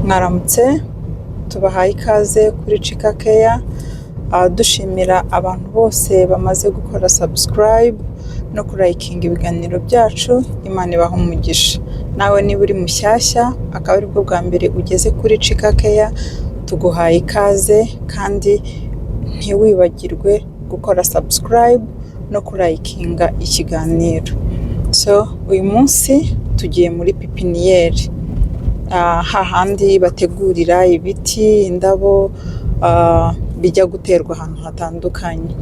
Mwaramutse, tubahaye ikaze kuri Chika Care, dushimira abantu bose bamaze gukora subscribe no kurayikinga ibiganiro byacu. Imana ibaha umugisha. Nawe niba uri mushyashya akaba ari bwo bwa mbere ugeze kuri Chika Care, tuguhaye ikaze kandi ntiwibagirwe gukora subscribe no kurayikinga ikiganiro. So uyu munsi tugiye muri pipiniyeri, hahandi bategurira ibiti, indabo bijya guterwa ahantu hatandukanye.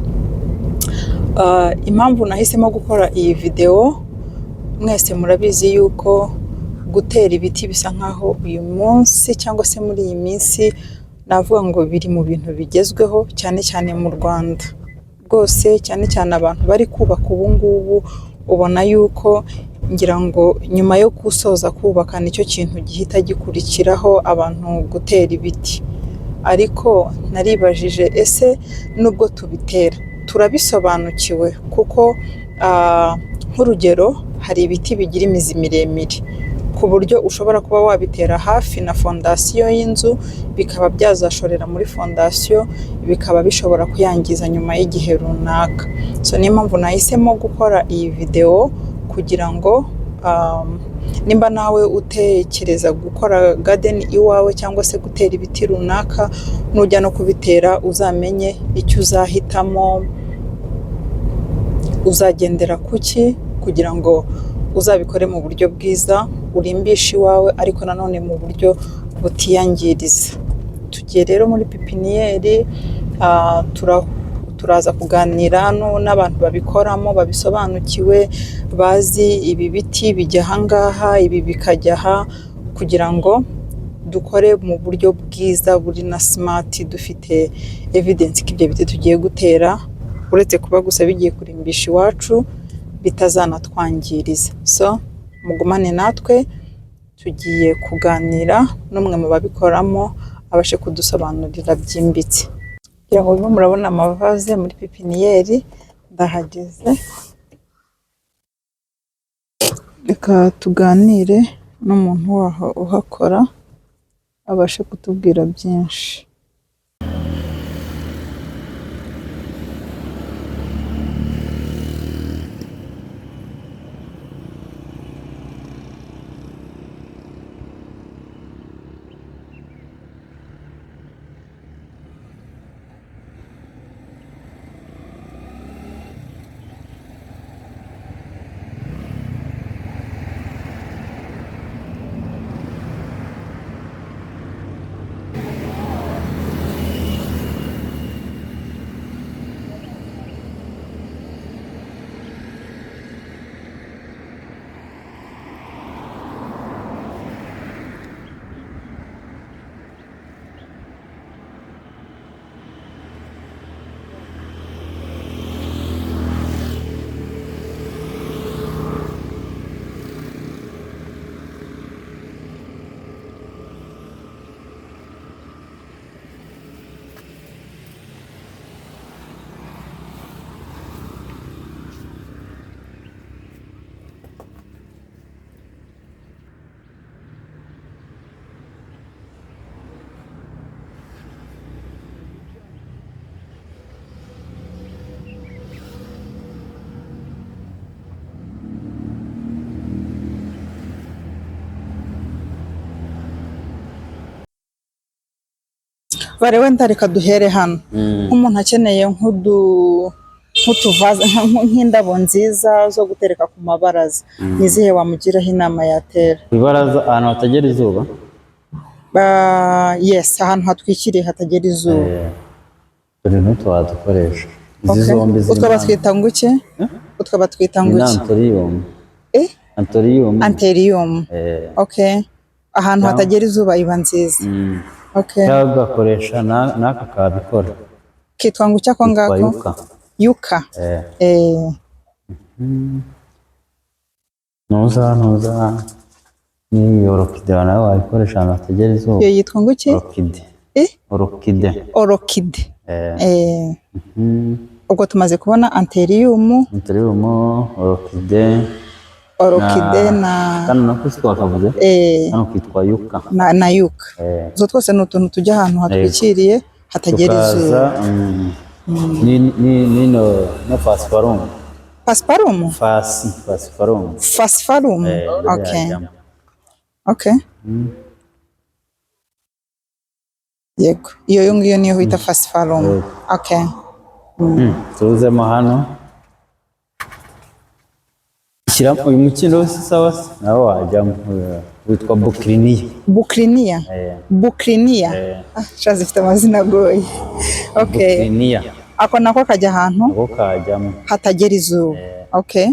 Impamvu nahisemo gukora iyi video, mwese murabizi yuko gutera ibiti bisa nkaho uyu munsi cyangwa se muri iyi minsi navuga ngo biri mu bintu bigezweho, cyane cyane mu Rwanda rwose, cyane cyane abantu bari kubaka ubu ngubu. Ubona yuko ngira ngo nyuma yo gusoza kubaka nicyo kintu gihita gikurikiraho abantu gutera ibiti. Ariko naribajije, ese nubwo tubitera turabisobanukiwe? Kuko nk'urugero hari ibiti bigira imizi miremire ku buryo ushobora kuba wabitera hafi na fondasiyo y'inzu, bikaba byazashorera muri fondasiyo, bikaba bishobora kuyangiza nyuma y'igihe runaka. So niyo mpamvu nahisemo gukora iyi video kugira ngo nimba nawe utekereza gukora garden iwawe cyangwa se gutera ibiti runaka, nujya no kubitera uzamenye icyo uzahitamo, uzagendera kuki kugira ngo uzabikore mu buryo bwiza, urimbisha iwawe ariko nanone mu buryo butiyangiriza. Tugiye rero muri pipiniyeri, turaza kuganira n'abantu babikoramo, babisobanukiwe, bazi ibi biti bijya ahangaha, ibi bikajya aha, kugira ngo dukore mu buryo bwiza buri na smart, dufite evidence ko ibyo biti tugiye gutera uretse kuba gusa bigiye kurimbisha iwacu bitazanatwangiriza. So mugumane natwe, tugiye kuganira n'umwe mu babikoramo abashe kudusobanurira byimbitse. Kugira ngo murabona amavaze muri pipiniyeri, ndahageze. Reka tuganire n'umuntu waho uhakora abashe kutubwira byinshi. Bare wenda reka duhere hano. Nk'umuntu akeneye nk'utuvaze nk'indabo nziza zo gutereka ku mabaraza, nizihe wamugiraho inama yatera? Ibaraza ahantu hatagera izuba? Yes, ahantu hatwikiriye hatagera izuba. Turi n'utwadukoresha izi zombi ziri. Utwo batwita ngo iki? Utwo batwita ngo iki? Anthurium. Okay. Ahantu hatagera izuba iba nziza. Okay. Gakoresha naka kabikora. Kitwa ngo cyako ngako? Yuka. Nuza ni orchide nawe wayikoresha ahantu hatagera izuba. Iyo yitwa ngo iki? Orchide. Ubwo tumaze kubona anthurium, orchide. orokide na kano nako twakavuze hano kitwa yuka na yuka. Zo twose ni utuntu tujya ahantu hatwikiriye hatagera izuba. nino no pasiparumu. Pasiparumu? Pasiparumu. Pasiparumu. Okay. Yego, iyo ngiyo niyo bita pasiparumu. Okay. Tuzemo hano shyiramo uyu mukino wose sawa nawo wajyamo witwa bukriniya. Bukriniya shaza ifite amazina agoye. Okay, bukriniya ako nako kajya ahantu ako kajyamo hatagera izuba. Okay.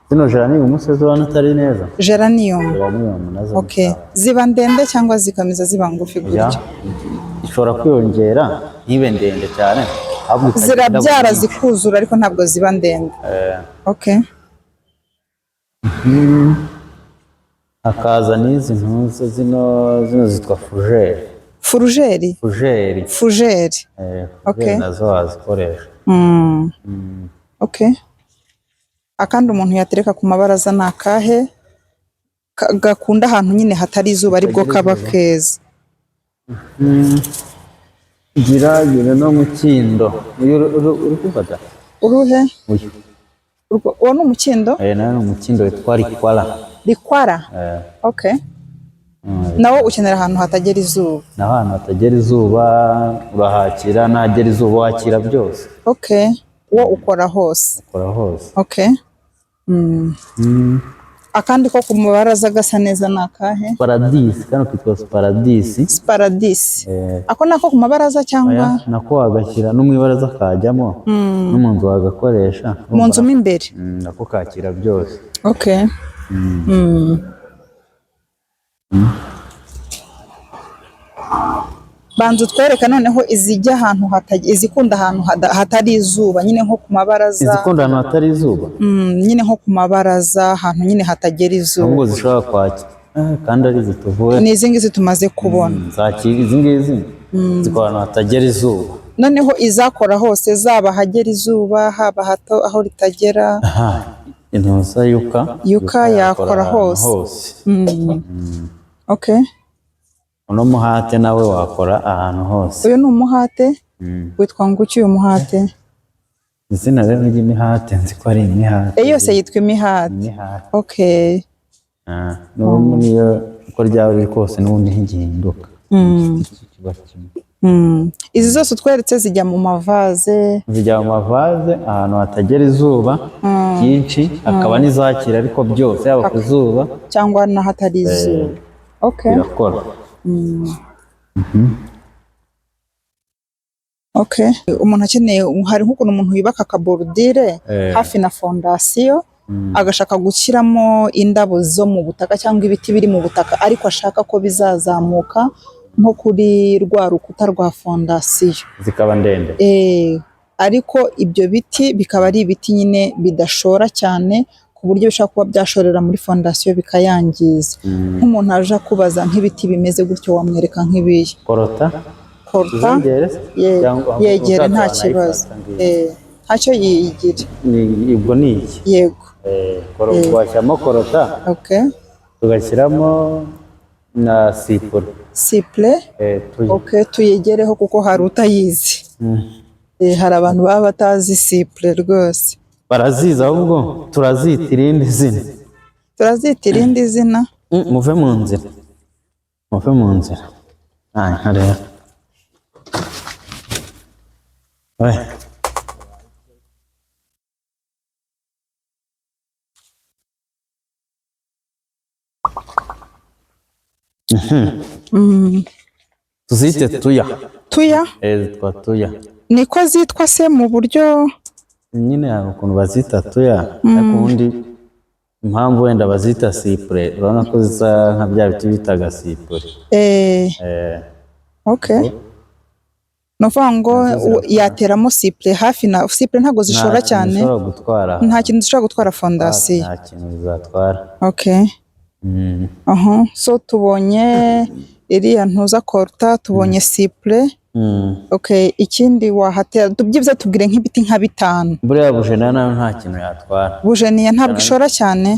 Zino geranium umusozi wa atari neza. Geranium nazo. Okay, ziba ndende cyangwa zikomeza ziba ngufi gutya? Ishobora kwiyongera ntibe ndende cyane. Zirabyara zikuzura ariko ntabwo ziba ndende. Okay. Akaza n'izi ntuzo zino zitwa furujeri. Furujeri. Okay. Nazo wazikoresha. Okay. Akandi umuntu yatereka ku mabaraza ni akahe gakunda ahantu nyine hatari izuba aribwo kaba keza? Gira no mukindo. Uri kufata? Uruhe? Uwo ni umukindo? Nayo ni umukindo witwa rikwara. Okay. Nawo ukenera ahantu hatagera izuba? Naho ahantu hatagera izuba urahakira, nahagera izuba wakira byose. Okay. Wo ukora hose? Okay. Akandi ko ku mabaraza gasa neza ni akahe? Paradisi, kano kitwa paradisi. Ako nako ku mabaraza cyangwa? Nako wagashyira no mu ibaraza kajyamo no mu nzu wagakoresha. Mu nzu mo imbere? Nako kakira byose. Okay. Banzu twereka noneho izijya ahantu izikunda ahantu hatari izuba nyine nko ku mabaraza. Izikunda ahantu hatari izuba? Nyine nko ku mabaraza ahantu nyine hatagera izuba. Ngo zishobora kwakira kandi ari zituvuye. Ni izi ngizi tumaze kubona. Zakira izi ngizi zikora ahantu hatagera izuba. Noneho izakora hose zaba hagera izuba haba hato aho ritagera. Intuza yuka yakora hose. Okay. Uno muhate nawe wakora ahantu hose. Uyu ni umuhate? Witwa nguki uyu muhate? Izina rero ry'imihate nzi ko ari imihate. Yose yitwa imihate. Okay. Niyo uko ryaba riri kose n'ubundi ntigihinduka. Izi zose utweretse zijya mu mavaze? Zijya mu mavaze ahantu hatagera izuba byinshi, hakaba n'izakira ariko byose yaba ku zuba cyangwa n'ahatari izuba. Okay. Birakora. Okay. Umuntu akeneye hari nk'ukuntu umuntu yubaka akaborudire hafi na fondasiyo agashaka gushyiramo indabo zo mu butaka cyangwa ibiti biri mu butaka ariko ashaka ko bizazamuka nko kuri rwa rukuta rwa fondasiyo zikaba ndende. Ariko ibyo biti bikaba ari ibiti nyine bidashora cyane ku buryo bishobora kuba byashorera muri fondasiyo bikayangiza. Nk'umuntu aje kubaza nk'ibiti bimeze gutyo wamwereka nk'ibiyi? Korota yegere nta kibazo. Ntacyo yigira. Ubwo ni iki? Yego. Washyiramo korota. Okay. Tugashyiramo na sipure. Okay, tuyegereho kuko hari utayizi. Hari abantu baba batazi sipure rwose. Baraziza ahubwo turazita irindi zina. Turazita irindi zina? Muve mu nzira. Rero. Tuzite tuya. Zitwa tuya. Niko zitwa se mu buryo nyine hari ukuntu bazita tuya ariko ubundi impamvu wenda bazita sipure urabona ko zisa nka bya biti bitaga sipure. Okay. Nuvuga ngo yateramo sipure hafi na sipure ntabwo zishora cyane. Nta kintu zishobora gutwara fondasiyo. Nta kintu bizatwara. Okay. So tubonye iriya ntuza korta, tubonye sipure, Okay, ikindi wahatera tubyibuze tubwire nk'ibiti nka 5. buriya bujeniya nayo nta kintu yatwara. Bujeniya ntabwo ishora cyane.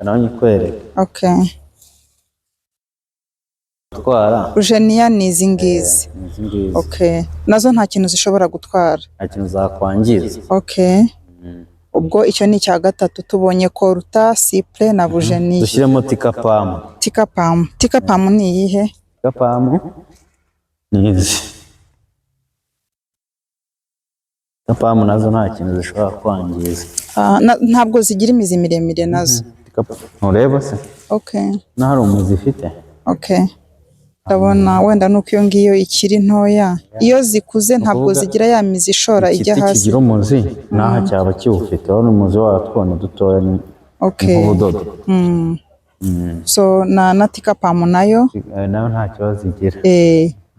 Nawe nyikwereka. Okay. Gutwara. Bujeniya ni izi ngizi. Okay. Nazo nta kintu zishobora gutwara. Nta kintu zakwangiza. Okay. Ubwo icyo ni icya gatatu tubonye koruta, cyprès na bujeniya. Dushyiremo tikapamu. Tikapamu. Tikapamu ni iyihe? Tikapamu ni izi. Tikapamu nazo nta kintu zishobora kwangiza. Ntabwo zigira imizi miremire nazo. Ntureba se? Okay. N'ahari umuzi ifite. Okay. Ndabona wenda nuko iyo ngiyo ikiri ntoya. Iyo zikuze ntabwo zigira ya mizi ishora ijya hasi. Igiti kigira umuzi naha cyaba kiwufite. Aho n'umuzi watwo dutoya ni nk'ubudodo. So na tikapamu nayo nta kibazo igira.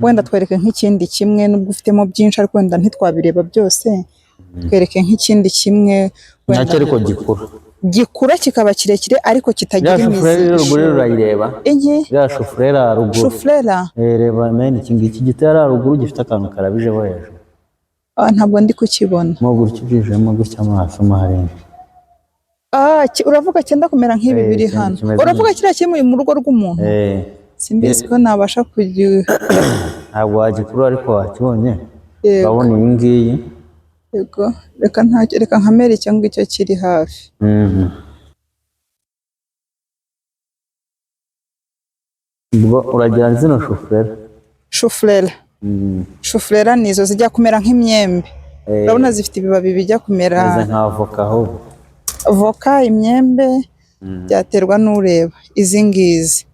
Wenda twereke nk'ikindi kimwe nubwo ufitemo byinshi ariko wenda ntitwabireba byose. Twereke nk'ikindi kimwe nacyo ariko gikura kikaba kirekire ariko kitagira imizi. Ya shufurera urayireba. Ya shufurera ruguru. Shufurera. Reba mene iki giti ari ruguru gifite akantu karabije bo hejuru. Ntabwo ndi kukibona. Mo gutyo bijemo gutya amaso mahari. Uravuga cyenda kumera nk'ibi biri hano. Uravuga kiriya kimwe mu rugo rw'umuntu. Simbizi ko nabasha kugira. Ntabwo wagikuru ariko wakibonye. Urabona iyi ngiyi. Yego, reka nkamere cyangwa icyo kiri hafi. Uragira zino shufurera. Shufurera. Shufurera nizo zijya kumera nk'imyembe. Urabona zifite ibibabi bijya kumera nka avoka ahubwo. Voka, imyembe byaterwa n'ureba. Izi ngizi.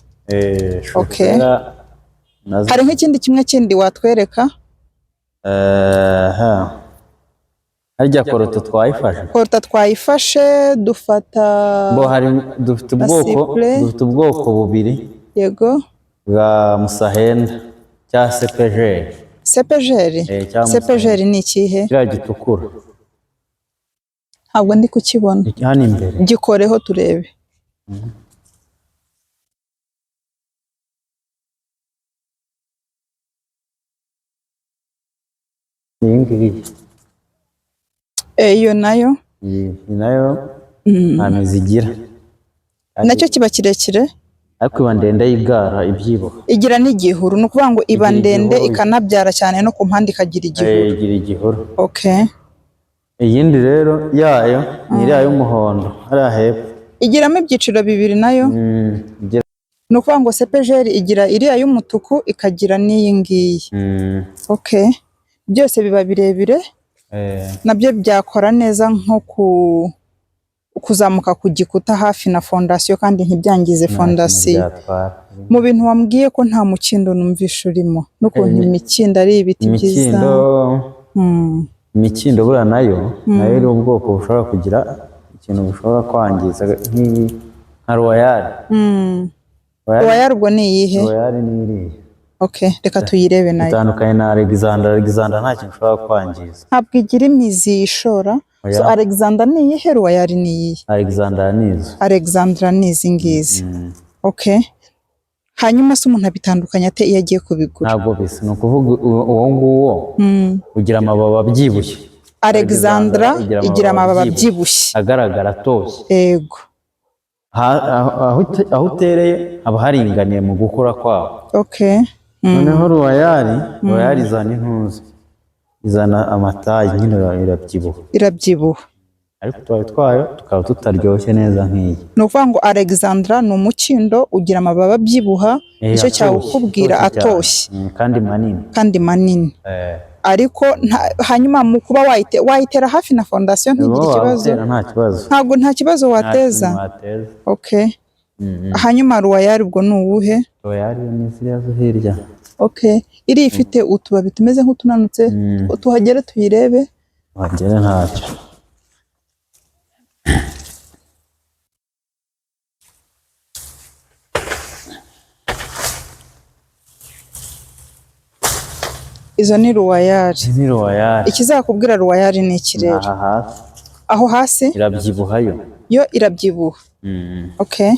Okay. Hari nk'ikindi kimwe kindi watwereka? Harya koruta twayifashe. Koruta twayifashe dufata dufite ubwoko bubiri. Yego. Bwa musahenda cya sepejeri. Sepejeri? Sepejeri ni ikihe? Kiriya gitukura. Ntabwo ndi kukibona. Hano imbere. Gikoreho turebe. Iyi ngiyi. Iyo nayo? Iyi nayo nta mizi igira. Nacyo kiba kirekire? Ariko iba ndende y'igara ibyibuha. Igira n'igihuru, ni ukuvuga ngo iba ndende ikanabyara cyane no ku mpande ikagira igihuru. Igira igihuru. Okay. Iyindi rero yayo ni iriya y'umuhondo hariya hepfo. Igiramo ibyiciro bibiri nayo? Ni ukuvuga ngo sepejeri igira iriya y'umutuku ikagira n'iyi ngiyi. Okay. Byose biba birebire. Nabyo byakora neza nko kuzamuka ku gikuta hafi na fondasiyo kandi ntibyangize fondasiyo. Mu bintu wambwiye ko nta mukindo numvisha urimo n'ukuntu imikindo ari ibiti byiza. Imikindo buriya nayo iri ubwoko bushobora kugira ikintu bushobora kwangiza nka royale. Royale ubwo ni iyihe? Royale ni iriya. Okay, reka tuyirebe nayo. Itandukanye na Alexander. Alexander nta kintu ushobora kwangiza. Ntabwo igira imizi ishora. So Alexander ni iyihe? Royale ni iyihe? Alexander ni izo. Alexander ni izi ngizi. Okay. Hanyuma se umuntu abitandukanya ate iyo agiye kubigura? Ntabwo bisa. Ni ukuvuga uwo nguwo ugira amababa abyibushye. Alexander igira amababa abyibushye. Agaragara atoshye. Yego. Aho utereye haba haringaniye mu gukura kwawo. Okay. Noneho royale izana intuzi. Izana amatayi nyine irabyibuha. Irabyibuha. Ariko tubaye twayo tukaba tutaryoshye neza nk'iyi. Ni ukuvuga ngo Alexander ni umukindo ugira amababa abyibuha, icyo cyawukubwira atoshye. Kandi manini. Ariko hanyuma mu kuba wayitera hafi na fondasiyo ntigira ikibazo. Ntabwo nta kibazo wateza. Okay. Hanyuma royale ubwo ni uwuhe? Royale ni ziriya zo hirya. Okay. Iri ifite utubabi tumeze nk'utunanutse, tuhagere tuyirebe. Wagere ntacyo. Izo ni royale. Ni royale. Ikizakubwira royale ni ikirere. Aho hasi? Irabyibuha yo. Yo irabyibuha. Okay.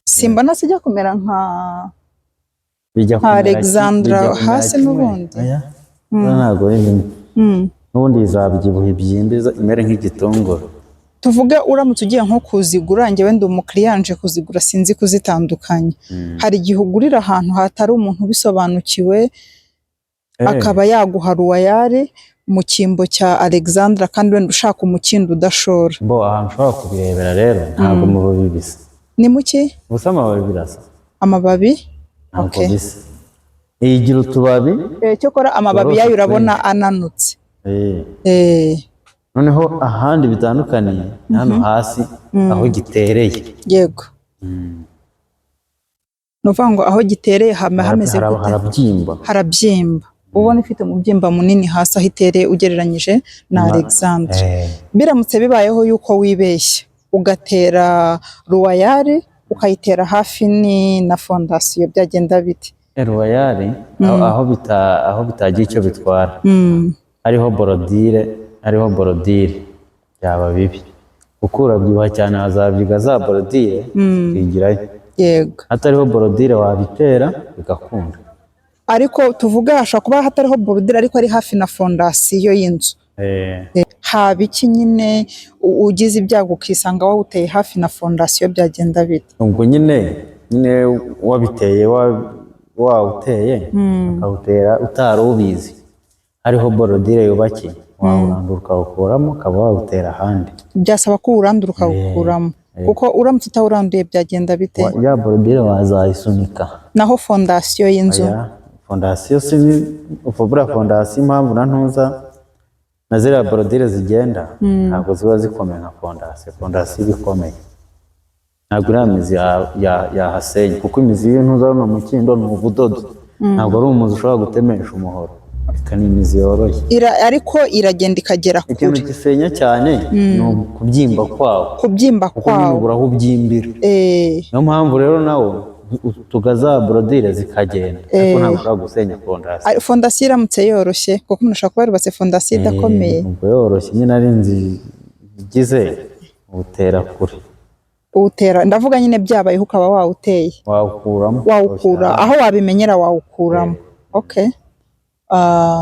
Simba nasijya kumera nka bijya nka Alexandra hasi n'ubundi ntabwo ari bimwe n'ubundi izabyibuha ibyimbiza imere nk'igitunguru. tuvuge uramutse ugiye nko kuzigura njyewe ndi umukiriya nje kuzigura sinzi kuzitandukanya hari igihe ugurira ahantu hatari umuntu ubisobanukiwe akaba yaguha ruwayari mu cyimbo cya Alexandra kandi wenda ushaka umukindo udashora. Ahantu ushobora kubirebera rero ntabwo amababi bisa. Ni muki? Gusa amababi birasa. Amababi? Ntabwo bisa. Igira utubabi. Cyokora amababi yayo urabona ananutse. Noneho ahandi bitandukaniye hano hasi aho gitereye. Yego. Nuvuga ngo aho gitereye hameze gute? Harabyimba. Ubona ifite umubyimba munini hasi aho itereye ugereranyije na Alexandra. Biramutse bibayeho yuko wibeshya ugatera ruwayari ukayitera hafi ni na fondasiyo byagenda bite? Ruwayari aho bitagiye icyo bitwara. Hariho borodire byaba bibi. Kuko urabyibuha cyane hazabyiga za borodire kwigirayo. Yego. Hatariho borodire wabitera bigakunda. Ariko tuvuga hashobora kuba hatariho borodire ariko ari hafi na fondasiyo y'inzu. Haba iki nyine ugize ibyago ukisanga wawuteye hafi na fondasiyo byagenda bite? Ubwo nyine wabiteye wawuteye ukawutera utari ubizi hariho borodire yubakiye wawurandura ukawukuramo ukaba wawutera ahandi. Byasaba ko uwurandura ukawukuramo kuko uramutse utawuranduye byagenda bite? Ya borodire wazayisunika. Naho fondasiyo y'inzu? Fondasiyo fondasiyo impamvu na ntuza na ziriya borodire zigenda ntabwo ziba zikomeye nka fondasiyo iba ikomeye. Ntabwo iriya mizi yahasenya kuko imizi y'intuza no mu mukindo ni ubudodo ntabwo ari umuzi ushobora gutemesha umuhoro. Ni imizi yoroshye ariko iragenda ikagera kure. Ikintu gisenya cyane ni ukubyimba kwawo. Kubyimba kwawo ubura aho ubyimbira. Niyo mpamvu rero nawo tugaza borodire zikagenda ariko ntabwo ushobora gusenya fondasiyo. Fondasiyo iramutse yoroshye kuko umuntu ashobora kuba yarubatse fondasiyo idakomeye. Ubwo yoroshye nyine ari inzu igize utera kure. Ndavuga nyine byabayeho ukaba wawuteye. Wawukura aho wabimenyera wawukuramo. Okay.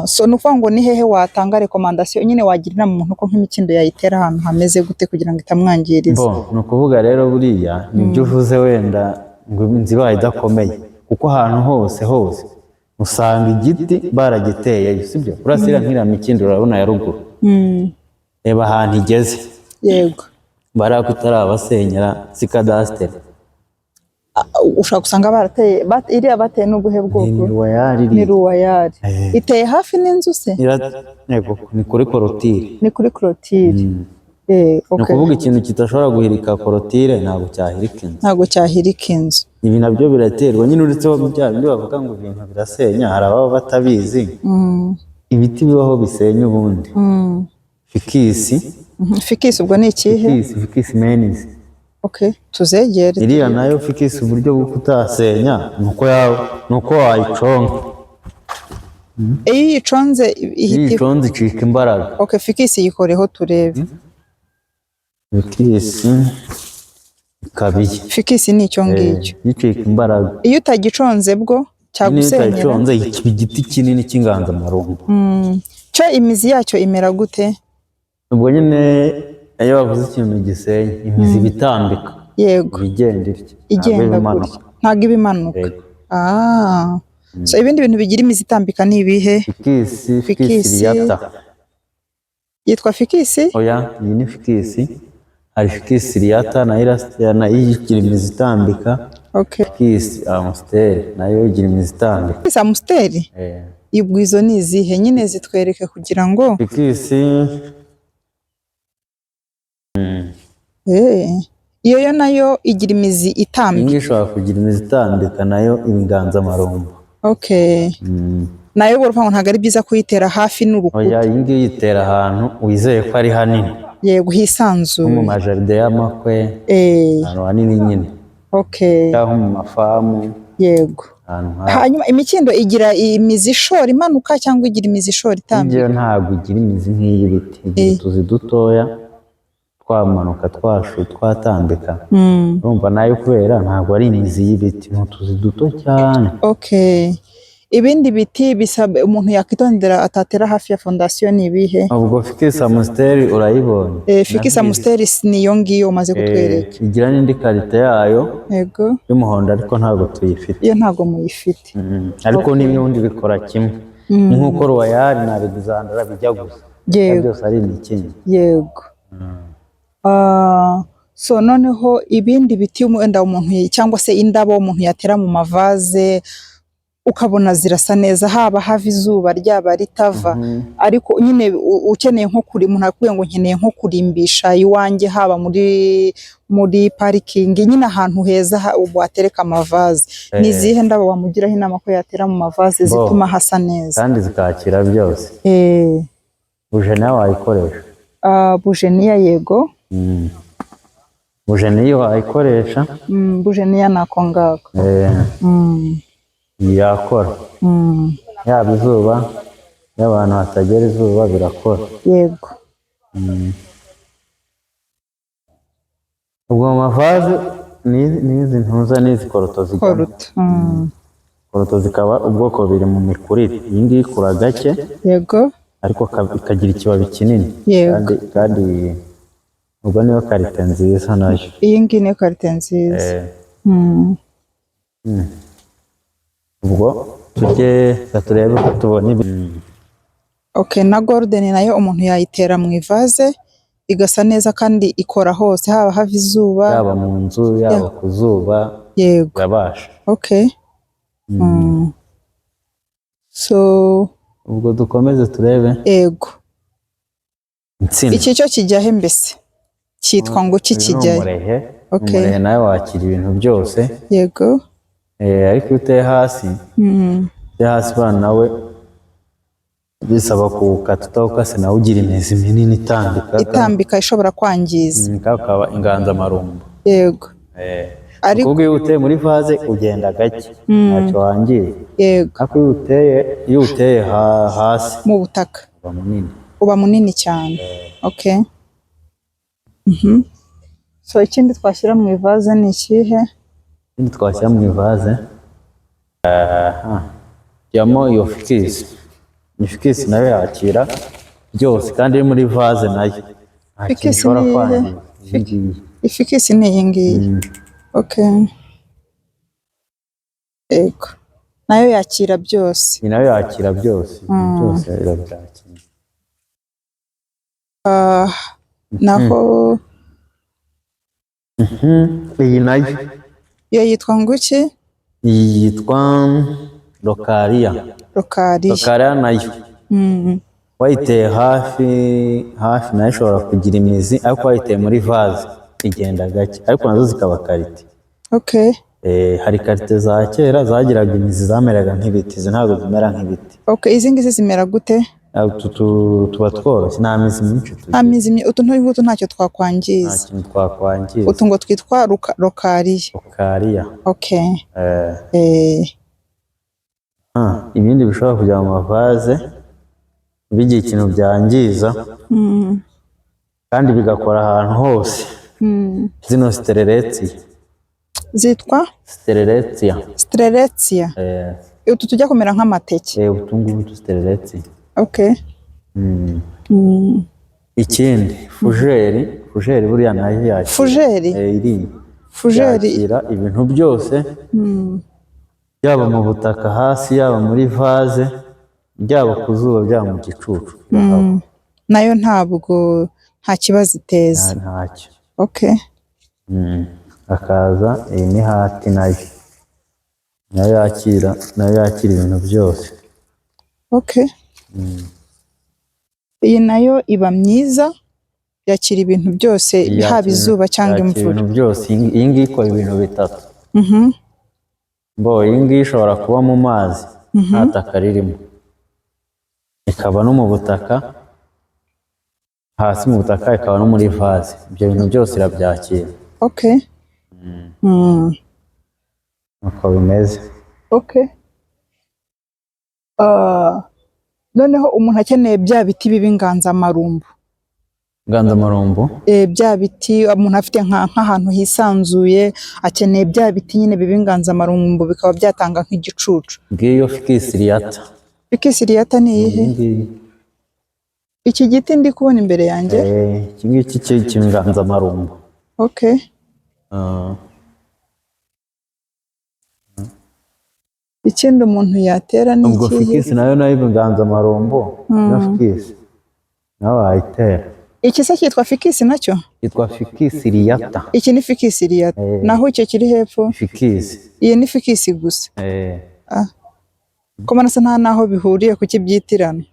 So nuvuga ngo ni hehe watanga rekomandasiyo nyine wagirira mu muntu ko nk'imikindo yayitera ahantu hameze gute kugira ngo itamwangiriza? Ni ukuvuga rero buriya nibyo uvuze wenda ngo inzu ibaye idakomeye kuko ahantu hose usanga igiti baragiteye sibyo? Urasira nk'iriya mikindo urabona ya ruguru reba ahantu igeze. Yego. Barako utarabasenyera si kadasiteri. Ushaka usanga barateye iriya bateye n'ubuhe bwoko? Ni ruwayari. Iteye hafi n'inzu se? Yego, ni kuri korotire. Ni kuri korotire. Ni ukuvuga ikintu kitashobora guhirika korotire ntabwo cyahirika inzu. Ntabwo cyahirika inzu. Ibi nabyo biraterwa nyine uretse bya bindi bavuga ngo ibintu birasenya hari ababa batabizi. Ibiti bibaho bisenya ubundi. Fikisi. Fikisi ubwo ni ikihe? Fikisi menizi. Okay, tuzegere. Iriya nayo fikisi uburyo bwo kutasenya nuko wayiconga. Iyo yiconze yiconze icika imbaraga. Okay, fikisi yikoreho turebe. Fikisi kabiye. Fikisi ni icyo ngicyo. Yicika imbaraga. Iyo utagiconze bwo cyagusenyera. Iyo utagiconze ikiba igiti kinini cy'inganzamarumbu. Cyo imizi yacyo imera gute? Ubwo nyine iyo bavuze ikintu gisenya imizi bitambika. Yego. Igenda gutya. Ntabwo ibimanuka. So ibindi bintu bigira imizi itambika ni ibihe? Fikisi riyata. Yitwa fikisi? Oya, iyi ni fikisi. Hari fikisi riyata nayo igira imizi itambika. Okay. Fikisi amusiteri nayo igira imizi itambika. Fikisi amusiteri? Ubwo izo ni izihe nyine zitwereke kugira ngo fikisi iyo yo nayo igira imizi itambika. Iyi ishobora kugira imizi itambika nayo inganzamarumbu. Okay. Nayo uvuga ngo ntabwo ari byiza kuyitera hafi n'urukuta. Oya, iyi ngiyi uyitera ahantu wizeye ko ari hanini. Yego, hisanzuye. Mu majaride y'amakwe. Ahantu hanini nyine. Okay. Cyangwa mu mafamu. Yego. Hanyuma imikindo igira imizi ishora imanuka cyangwa igira imizi ishora itambika? Iyo ntabwo igira imizi nk'iy'ibiti. Igira utuzi dutoya twamanuka twatambika urumva nayo kubera ntabwo ari imizi y'ibiti ni utuzi duto cyane. Okay, ibindi biti bisaba umuntu yakwitondera atatera hafi ya fondasiyo ni ibihe? Ubwo Ficus amusteri urayibonye? Ficus amusteri niyo ngiyo umaze kutwereka. Igira n'indi karite yayo yego y'umuhondo ariko ntabwo tuyifite. Iyo ntabwo muyifite. Ariko n'ibindi bikora kimwe nk'uko Royal na Alexandra bijya gusa byose ari imikindo. Yego. So noneho ibindi biti wenda umuntu cyangwa se indabo umuntu yatera mu mavaze ukabona zirasa neza haba hava izuba ryaba ritava ariko nyine ukeneye nko kuri umuntu akubwiye ngo nkeneye nko kurimbisha iwanjye haba muri parikingi nyine ahantu heza watereka amavaze ni zihe ndabo wamugiraho inama ko yatera mu mavaze zituma hasa neza kandi zikakira byose? Bujeniya wayikoresha? Bujeniya yego. Bujeniya wayikoresha? Bujeniya nako ngako yakora yaba izuba y'abantu hatagera izuba birakora. Yego. Ubwo mu mavaze n'izi ntuza n'izi koroto zigana koroto zikaba ubwoko biri mu mikurire. Iyi ngiyi ikura gake yego ariko ikagira ikibabi kinini kandi ubwo niyo karite nziza nayo. Iyi ngiyi niyo karite nziza. Ubwo tujye turebe ko tubona ibi. Okay, na golden nayo umuntu yayitera mu ivaze igasa neza kandi ikora hose haba hava izuba yaba mu nzu yaba ku zuba. Yego yabasha. Okay. So ubwo dukomeze turebe. Yego. Insina iki cyo kijyahe mbese cyitwa ngo kijyahe? Umurehe. Umurehe nawe wakira ibintu byose. Yego. Ariko uteye hasi bana nawe bisaba kuwukata utawukase nawe ugira imizi minini itambika ishobora kwangiza kakaba inganzamarumbo. Yego. Ariko iyo uteye muri vaze ugenda gake ntacyo wangiza. Yego. Ariko iyo uteye hasi mu butaka uba munini cyane. Okay. So ikindi twashyira mu ivaze ni ikihe? Ikindi twashyira mu ivaze jyamo iyo Ficus. Ni Ficus nayo yakira byose kandi iri muri vaze nayo Ficus ni Ficus ni iyi ngiyi. Okay. Yego. Nayo yakira byose. Nayo yakira byose. Byose irabyakira. Naho iyi nayo iyo yitwa ngo iki? Iyi yitwa Locaria. Locaria nayo wayiteye hafi nayo ishobora kugira imizi ariko wayiteye muri vaze igenda gake ariko nazo zikaba karite. Okay. Hari karite za kera zagiraga imizi zameraga nk'ibiti, izi ntabwo zimera nk'ibiti. Okay, izi ngizi zimera gute? Tuba tworoshye nta mizi myinshi tugira. Utu ntuyu ntacyo twakwangiza. Nta kintu twakwangiza. Utu ngo twitwa Locaria. Locaria. Okay. Ibindi bishobora kujya mu mavaze bigiye ikintu byangiza kandi bigakora ahantu hose. Zino Strelitzia. Zitwa? Strelitzia. Utu tujya kumera nk'amateke. Utu ngutu Strelitzia. Okay. Ikindi Fougere buriya nayo yakira. Fougere yakira ibintu byose yaba mu butaka hasi yaba muri vaze byaba ku zuba byaba mu gicucu. Nayo ntabwo nta kibazo iteza. Ntacyo. Okay. Akaza iyi ni hati nayo yakira ibintu byose. Okay. Iyi nayo iba myiza yakira ibintu byose haba izuba cyangwa imvura. Ibintu byose iyi ngiyi ikora ibintu bitatu. Iyi ngiyi ishobora kuba mu mazi nta taka ririmo, ikaba no mu butaka hasi mu butaka, ikaba no muri vaze. Ibyo bintu byose irabyakira. Okay. Uko bimeze. Okay. Noneho umuntu akeneye bya biti b'inganzamarumbu inganzamarumbu. Bya biti umuntu afite nk'ahantu hisanzuye akeneye bya biti nyine biba inganzamarumbu bikaba byatanga nk'igicucu. Ngiyo ficus riyata. Ficus riyata ni iyihe? Iki giti ndi kubona imbere yanjye? Iki ngiki cy'inganzamarumbu. Okay. Ikindi umuntu yatera ni ubwo ficus nayo inganzamarumbu na ficus nawe wayitera. Iki se cyitwa ficus nacyo? Cyitwa ficus riyata. Iki ni ficus riyata. Naho icyo kiri hepfo? Ficus. Iyi ni ficus gusa. Ko manasa nta naho bihuriye ku kibyitirana.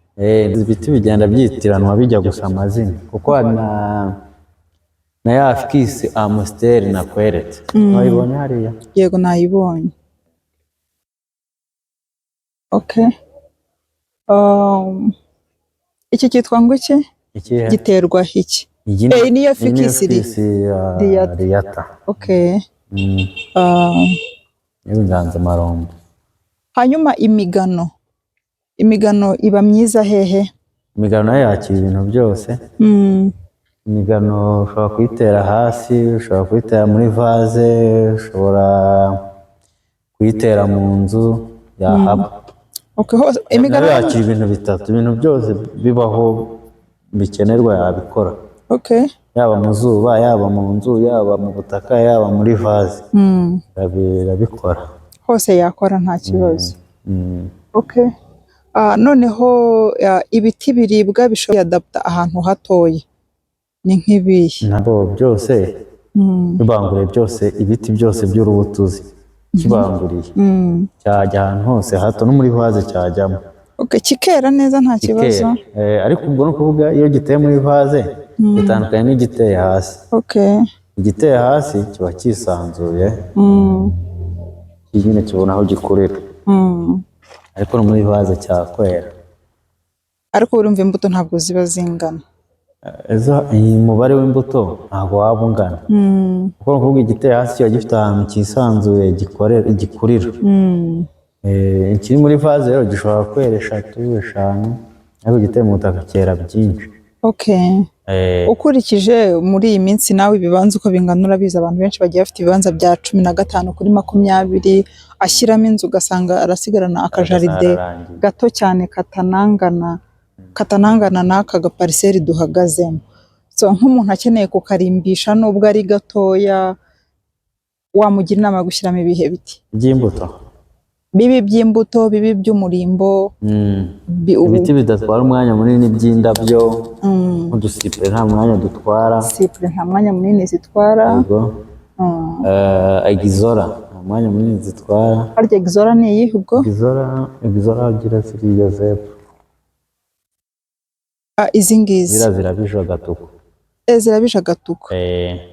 Ibiti bigenda byitiranwa bijya gusa amazina kuko na ya ficus amusteri nakweretse. Wayibonye hariya? Yego nayibonye. Okay. Iki cyitwa ngo iki? Giterwa iki? Niyo ficus riyata. Okay. Inganzamarumbu. Hanyuma imigano iba myiza hehe? Imigano nayo yakira ibintu byose. Imigano ushobora kuyitera hasi, ushobora kuyitera muri vaze, ushobora kuyitera mu nzu yahaba. Okay, imigano yakira ibintu bitatu, ibintu byose bibaho bikenerwa yabikora. Okay. Yaba mu zuba, yaba mu nzu, yaba mu butaka, yaba muri vaze. Irabikora. Hose yakora nta kibazo. Okay. Noneho ibiti biribwa bishobora adapta ahantu hatoya. Ni nk'ibihe? Nabo byose bibanguriye byose ibiti byose by'urubutuzi. Kibanguriye. Cyajya ahantu hose hato no muri vaze cyajyamo. Okay, kikera neza nta kibazo. Ariko ubwo no kuvuga iyo giteye muri vaze bitandukanye n'igiteye hasi. Okay. Igiteye hasi kiba kisanzuye. Nyine kibona aho gikurira. Ariko no muri vaze cyakwera. Ariko urumva imbuto ntabwo ziba zingana. Umubare w'imbuto ntabwo waba ungana. Kuko no kuvuga igiteye hasi kiba gifite ahantu kisanzuye gikurira. Ikiri muri vaze rero gishobora kwera 3, 5, ariko giteye mu butaka cyera byinshi. Okay. Ukurikije muri iyi minsi nawe ibibanza uko bingana urabizi abantu benshi bagiye bafite ibibanza bya 15 kuri 20 ashyiramo inzu ugasanga arasigarana akajaride gato cyane katanangana n'aka gapariseri duhagazemo. So nk'umuntu akeneye kukarimbisha nubwo ari gatoya wamugira inama gushyiramo ibihe biti by'imbuto, bibi by'imbuto, bibi by'umurimbo, ibiti bidatwara umwanya munini by'indabyo, nk'udusipure nta mwanya dutwara, sipure nta mwanya munini zitwara, egizora nta mwanya munini zitwara. Harya egizora ni iyihe ubwo? Egizora agira ziriya zepfo. Izi ngizi zirabije agatuku. Zirabije agatuku.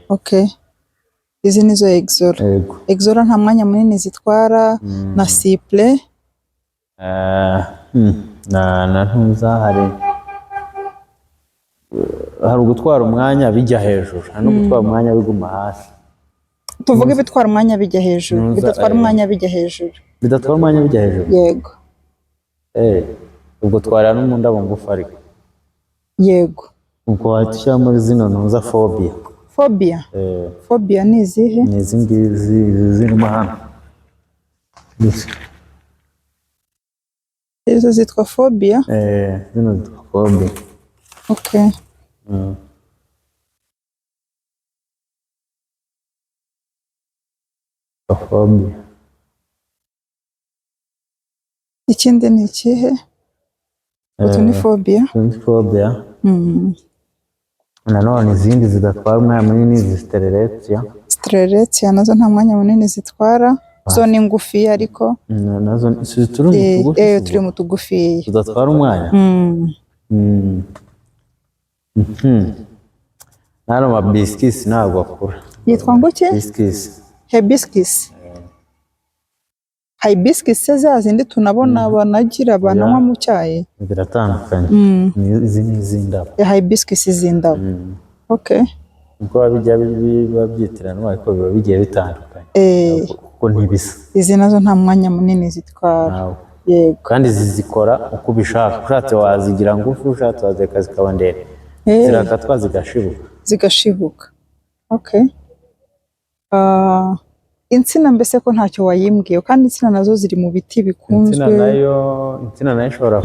Okay. Izi nizo egizora. Egizora nta mwanya munini zitwara, na sipure na ntuza hari ugutwara umwanya bijya hejuru, hari no gutwara umwanya biguma hasi. Tuvuge ibitwara umwanya bijya hejuru, bidatwara umwanya bijya hejuru. Bidatwara umwanya bijya hejuru? Yego. Ubwo twarira no mu ndabo ngufi ariko. Yego. Ubwo wahita ushyira muri zino ntuza fobia. Fobia? Fobia ni izihe? Ni izi ngizi zirimo hano. Izo zitwa fobia? Zino zitwa fobia. Okay. Fobia. Ikindi ni ikihe? Utu ni fobia? Ni fobia. Nanone izindi zidatwara umwanya munini zi stereretia. Stereretia nazo nta mwanya munini zitwara. Zo ni ngufi ariko nazo turi mu tugufi. Zidatwara umwanya. Nano mabiskis ntabwo akura. Yitwa ngo ki? Biskis. Hibiscus. Hibiscus za zindi tunabona banagira bananywa mu cyayi. Biratandukanye. Izi ni izindabo. Hibiscus izindabo. Okay. Ubwo babijya babyitiranwa ariko biba bigiye bitandukanye. Kuko ntibisa. Izi nazo nta mwanya munini zitwara. Yego. Kandi zizikora uko ubishaka. Ushatse wazigira ngufu, ushatse wazeka zikaba ndende. zirakatwa zigashibuka. zigashibuka. Okay. Insina mbese ko ntacyo wayimbwiye kandi insina nazo ziri mu biti bikunzwe. Insina nayo ishobora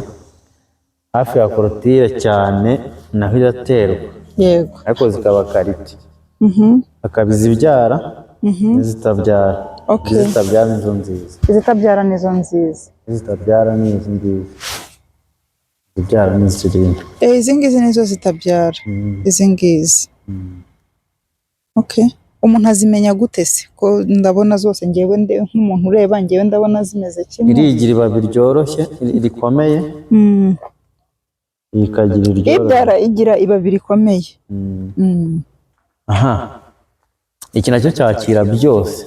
hafi ya korotire cyane naho iraterwa. Yego. Ariko zikaba kariti. Hakaba izibyara n'izitabyara. Okay. Izitabyara nizo nziza. Izitabyara nizo nziza. Izitabyara nizo nziza. Izibyara n'izirinda. Izi ngizi nizo zitabyara. Izi ngizi. Okay. Umuntu azimenya gute se ko ndabona zose ngewe nk'umuntu ureba ngewe ndabona zimeze kimwe. Irigira ibabi ryoroshye rikomeye. Ikagira iryoroshye. Ibyara igira ibabi rikomeye. Aha. Iki nacyo cyakira byose.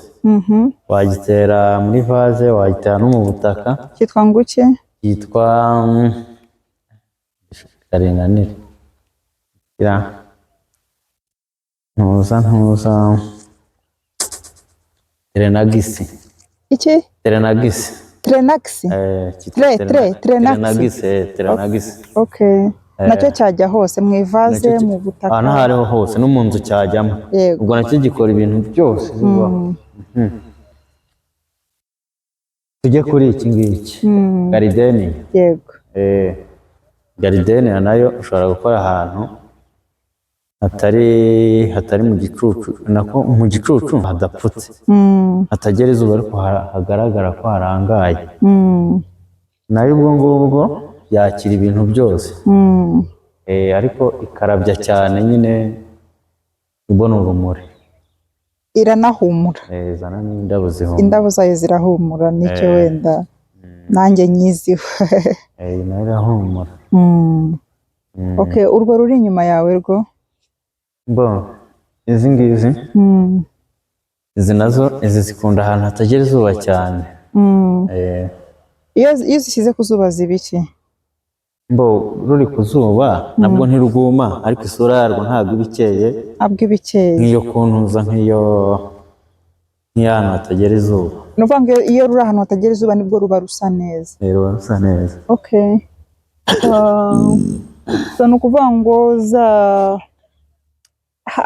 Wagitera muri vaze, wagitera no mu butaka. Cyitwa nguki? Cyitwa karinganire. Ntuza Terenagisi. Iki? Terenagisi. Terenagisi? Terenagisi. Okay. Nacyo cyajya hose mu ivaze, mu butaka. Ahantu aho ariho hose no mu nzu cyajyamo. Ubwo nacyo gikora ibintu byose bibaho. Tujye kuri iki ngiki. Garideni. Yego. Garideni nayo ushobora gukora ahantu hatari mu gicucu, nako mu gicucu hadapfutse. Hatagera izuba ariko hagaragara ko harangaye. Nayo ubwo ngubwo yakira ibintu byose. Ariko ikarabya cyane nyine ibona urumuri. Iranahumura. Zana n'indabo zihumura. Indabo zayo zirahumura nicyo wenda nanjye nyiziho. Nayo irahumura. Okay, urwo ruri inyuma yawe rwo? Izi ngizi. Izi nazo zikunda ahantu hatagera izuba cyane. Iyo zishyize ku zuba ziba iki? Ruri ku zuba nabwo ntirwuma ariko isura yarwo ntabwo iba ikeye. Ntabwo iba ikeye. Nk'iyo kuntuza nk'ahantu hatagera izuba. Ni ukuvuga ngo iyo ruri ahantu hatagera izuba nibwo ruba rusa neza. Ruba rusa neza. Okay. Ni ukuvuga ngo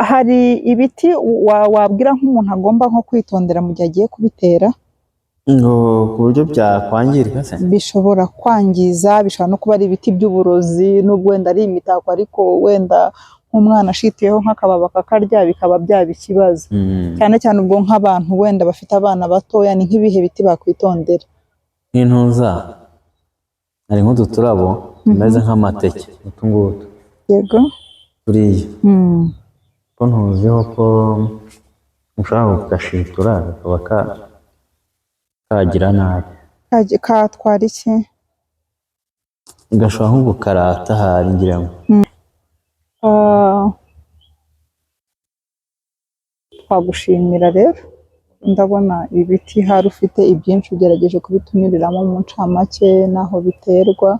hari ibiti wabwira nk'umuntu agomba nko kwitondera mu gihe agiye kubitera? Ku buryo byakwangirika se? Bishobora kwangiza, bishobora no kuba ari ibiti by'uburozi n'ubwo wenda ari imitako ariko wenda nk'umwana ashitiyeho nk'akababa kakarya bikaba byaba ikibazo. Cyane cyane ubwo nk'abantu wenda bafite abana batoya ni nk'ibihe biti bakwitondera? Nk'intuza hari nk'uduturabo tumeze nk'amateke utu ngutu. Yego. Turiya. Ko ntuziho ko ushaka kugashitura kakaba kagira nabi. Katwara iki? Gashobora nko gukarata hari ngira ngo. Twagushimira rero. Ndabona ibiti hari ufite ibyinshi ugerageje kubitunyuriramo mu ncamake n'aho biterwa.